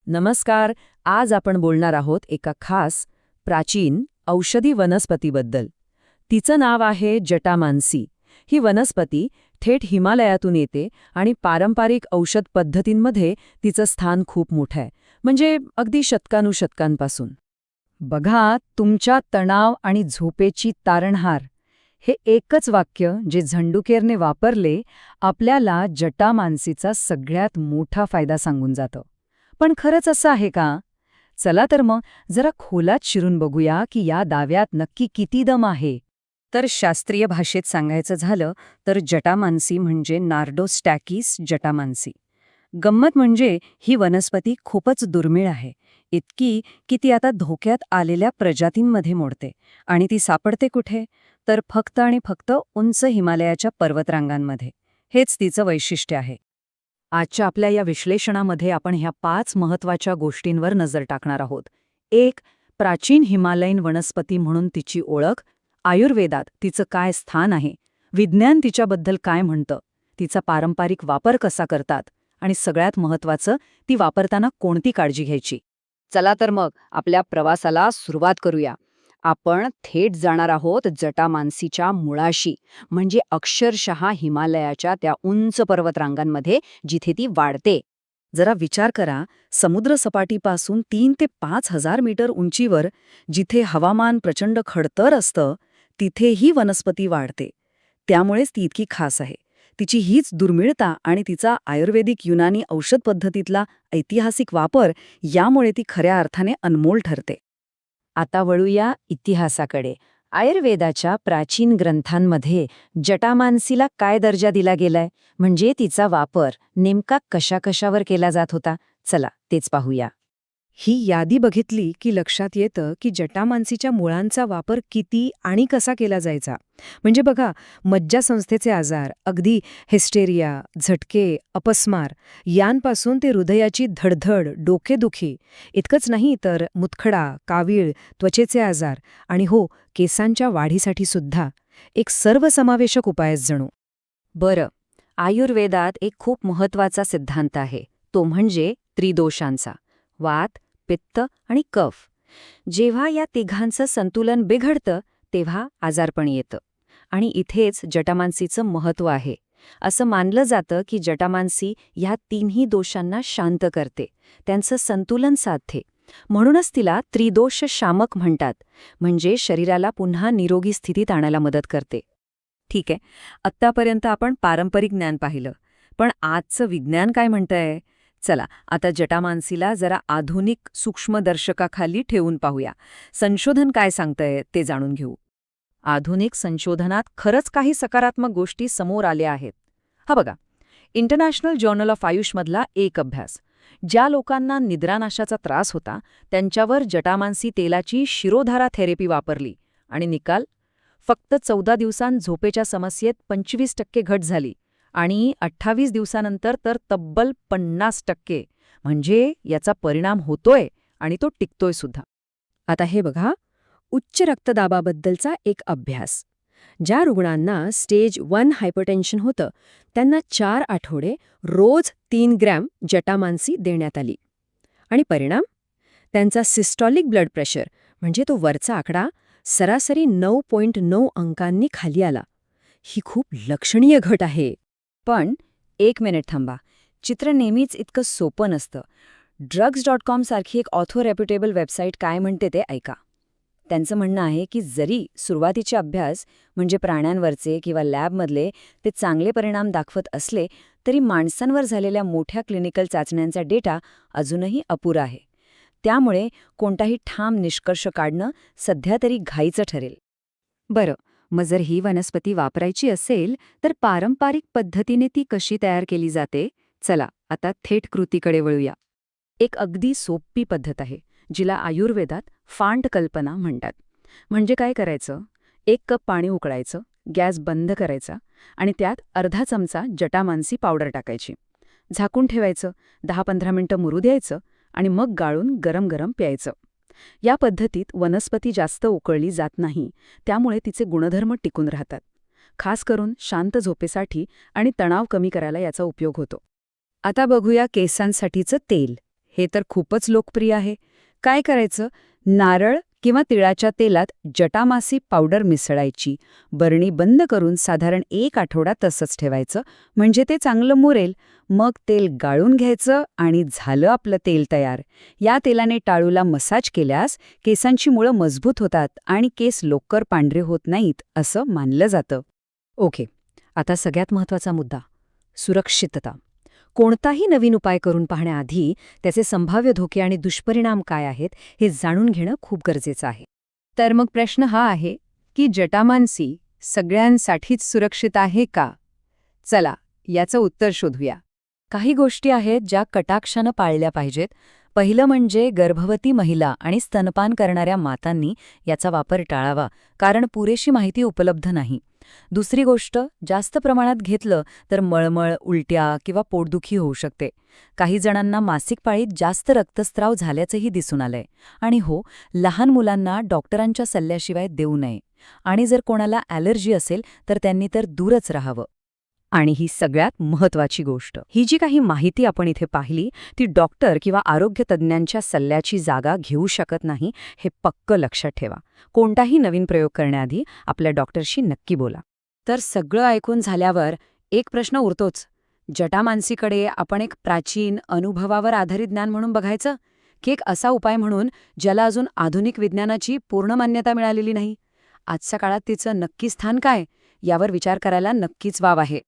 नमस्कार. आज आपण बोलणार आहोत एका खास, प्राचीन औषधी वनस्पतीबद्दल. तिचं नाव आहे जटामांसी. ही वनस्पती थेट हिमालयातून येते आणि पारंपरिक औषध पद्धतींमध्ये तिचं स्थान खूप मोठं आहे, म्हणजे अगदी शतकानुशतकांपासून. बघा, तुमच्या तणाव आणि झोपेची तारणहार हे एकच वाक्य जे झंडुकेरने वापरले, आपल्याला जटामांसीचा सगळ्यात मोठा फायदा सांगून जातं. पण खरंच असं आहे का? चला तर मग जरा खोलात शिरून बघूया की या दाव्यात नक्की किती दम आहे. तर शास्त्रीय भाषेत सांगायचं झालं तर जटामांसी म्हणजे नार्डोस्टॅकिस जटामांसी. गंमत म्हणजे ही वनस्पती खूपच दुर्मिळ आहे, इतकी की ती आता धोक्यात आलेल्या प्रजातींमध्ये मोडते. आणि ती सापडते कुठे? तर फक्त आणि फक्त उंच हिमालयाच्या पर्वतरांगांमध्ये. हेच तिचं वैशिष्ट्य आहे. आजच्या आपल्या या विश्लेषणामध्ये आपण ह्या 5 महत्त्वाच्या गोष्टींवर नजर टाकणार आहोत. 1. प्राचीन हिमालयीन वनस्पती म्हणून तिची ओळख. आयुर्वेदात तिचं काय स्थान आहे, विज्ञान तिच्याबद्दल काय म्हणतं, तिचा पारंपरिक वापर कसा करतात, आणि सगळ्यात महत्त्वाचं, ती वापरताना कोणती काळजी घ्यायची. चला तर मग आपल्या प्रवासाला सुरुवात करूया. आपण थेट जाणार आहोत जटामांसीच्या मुळाशी, म्हणजे अक्षरशः हिमालयाच्या त्या उंच पर्वतरांगांमध्ये जिथे ती वाढते. जरा विचार करा, समुद्रसपाटीपासून 3 ते 5,000 मीटर उंचीवर, जिथे हवामान प्रचंड खडतर असतं, तिथे ही वनस्पती वाढते. त्यामुळेच ती इतकी खास आहे. तिची हीच दुर्मिळता आणि तिचा आयुर्वेदिक युनानी औषध पद्धतीतला ऐतिहासिक वापर, यामुळे ती खऱ्या अर्थाने अनमोल ठरते. आता वळूया इतिहासाकडे. आयुर्वेदाच्या प्राचीन ग्रंथांमध्ये जटामांसीला काय दर्जा दिला गेलाय, म्हणजे तिचा वापर नेमका कशाकशावर केला जात होता, चला तेच पाहूया. ही यादी बघितली की लक्षात येतं की जटामांसीच्या मुळांचा वापर किती आणि कसा केला जायचा. म्हणजे बघा, मज्जासंस्थेचे आजार, अगदी हिस्टेरिया, झटके, अपस्मार, यांपासून ते हृदयाची धडधड, डोकेदुखी, इतकंच नाही तर मुतखडा, कावीळ, त्वचेचे आजार आणि हो, केसांच्या वाढीसाठी सुद्धा एक सर्वसमावेशक उपायच जणू. बरं, आयुर्वेदात एक खूप महत्त्वाचा सिद्धांत आहे, तो म्हणजे त्रिदोषांचा: वात, पित्त आणि कफ. जेव्हा या तिघांचं संतुलन बिघडतं तेव्हा आजारपण येतं. आणि इथेच जटामांसीचं महत्त्व आहे. असं मानलं जातं की जटामांसी ह्या तिन्ही दोषांना शांत करते, त्यांचं संतुलन साधते. म्हणूनच तिला त्रिदोष शामक म्हणतात, म्हणजे शरीराला पुन्हा निरोगी स्थितीत आणायला मदत करते. ठीक आहे, आत्तापर्यंत आपण पारंपरिक ज्ञान पाहिलं, पण आजचं विज्ञान काय म्हणतंय? चला आता जटामांसीला जरा आधुनिक सूक्ष्मदर्शकाखाली ठेवून पाहूया. संशोधन काय सांगतंय ते जाणून घेऊ. आधुनिक संशोधनात खरंच काही सकारात्मक गोष्टी समोर आल्या आहेत. हा बघा, इंटरनॅशनल जर्नल ऑफ आयुषमधला एक अभ्यास. ज्या लोकांना निद्रानाशाचा त्रास होता त्यांच्यावर जटामांसी तेलाची शिरोधारा थेरपी वापरली आणि निकाल: फक्त 14 दिवसांत झोपेच्या समस्येत 25% घट झाली आणि 28 दिवसानंतर तर तब्बल 50%. म्हणजे याचा परिणाम होतोय आणि तो टिकतोय सुद्धा. आता हे बघा, उच्च रक्तदाबाबद्दलचा एक अभ्यास. ज्या रुग्णांना स्टेज 1 हायपरटेन्शन होतं त्यांना 4 आठवडे रोज 3 ग्रॅम जटामांसी देण्यात आली. आणि परिणाम? त्यांचा सिस्टॉलिक ब्लड प्रेशर, म्हणजे तो वरचा आकडा, सरासरी 9.9 अंकांनी खाली आला. ही खूप लक्षणीय घट आहे. पण एक मिनिट थांबा, चित्र नेहमीच इतकं सोपं नसतं. drugs.com सारखी एक ऑथोरेप्युटेबल वेबसाईट काय म्हणते ते ऐका. त्यांचं म्हणणं आहे की जरी सुरुवातीचे अभ्यास, म्हणजे प्राण्यांवरचे किंवा लॅबमधले, ते चांगले परिणाम दाखवत असले तरी माणसांवर झालेल्या मोठ्या क्लिनिकल चाचण्यांचा डेटा अजूनही अपुरा आहे. त्यामुळे कोणताही ठाम निष्कर्ष काढणं सध्या तरी घाईचं ठरेल. बरं, मग जर ही वनस्पती वापरायची असेल तर पारंपरिक पद्धतीने ती कशी तयार केली जाते? चला आता थेट कृतीकडे वळूया. एक अगदी सोपी पद्धत आहे, जिला आयुर्वेदात फांड कल्पना म्हणतात. म्हणजे काय करायचं? 1 कप पाणी उकळायचं, गॅस बंद करायचा आणि त्यात अर्धा चमचा जटामांसी पावडर टाकायची. झाकून ठेवायचं, 10-15 मिनिटं मुरू द्यायचं आणि मग गाळून गरम गरम प्यायचं. या पद्धतीत वनस्पती जास्त उकळली जात नाही, त्यामुळे तिचे गुणधर्म टिकून राहतात. खास करून शांत झोपेसाठी आणि तणाव कमी करायला याचा उपयोग होतो. आता बघूया केसांसाठीचं तेल. हे तर खूपच लोकप्रिय आहे. काय करायचं? नारळ किंवा तिळाच्या तेलात जटामासी पावडर मिसळायची. बरणी बंद करून साधारण 1 आठवडा तसंच ठेवायचं, म्हणजे ते चांगलं मुरेल. मग तेल गाळून घ्यायचं आणि झालं आपलं तेल तयार. या तेलाने टाळूला मसाज केल्यास केसांची मुळं मजबूत होतात आणि केस लवकर पांढरे होत नाहीत, असं मानलं जातं. ओके, आता सगळ्यात महत्त्वाचा मुद्दा, सुरक्षितता. कोणताही नवीन उपाय करून पाहण्याआधी त्याचे संभाव्य धोके आणि दुष्परिणाम काय आहेत हे जाणून घेणं खूप गरजेचं आहे. तर मग प्रश्न हा आहे की जटामांसी सगळ्यांसाठीच सुरक्षित आहे का? चला, याचं उत्तर शोधूया. काही गोष्टी आहेत ज्या कटाक्षानं पाळल्या पाहिजेत. पहिलं म्हणजे गर्भवती महिला आणि स्तनपान करणाऱ्या मातांनी याचा वापर टाळावा, कारण पुरेशी माहिती उपलब्ध नाही. दुसरी गोष्ट, जास्त प्रमाणात घेतलं तर मळमळ, उलट्या किंवा पोटदुखी होऊ शकते. काही जणांना मासिक पाळीत जास्त रक्तस्राव झाल्याचंही दिसून आलंय. आणि हो, लहान मुलांना डॉक्टरांच्या सल्ल्याशिवाय देऊ नये. आणि जर कोणाला ॲलर्जी असेल तर त्यांनी तर दूरच राहावं. आणि ही सगळ्यात महत्त्वाची गोष्ट, ही जी काही माहिती आपण इथे पाहिली ती डॉक्टर किंवा आरोग्य तज्ज्ञांच्या सल्ल्याची जागा घेऊ शकत नाही, हे पक्क लक्षात ठेवा. कोणताही नवीन प्रयोग करण्याआधी आपल्या डॉक्टरशी नक्की बोला. तर सगळं ऐकून झाल्यावर एक प्रश्न उरतोच. जटामांसीकडे आपण एक प्राचीन, अनुभवावर आधारित ज्ञान म्हणून बघायचं, की एक असा उपाय म्हणून ज्याला अजून आधुनिक विज्ञानाची पूर्ण मान्यता मिळालेली नाही? आजच्या काळात तिचं नक्की स्थान काय, यावर विचार करायला नक्कीच वाव आहे.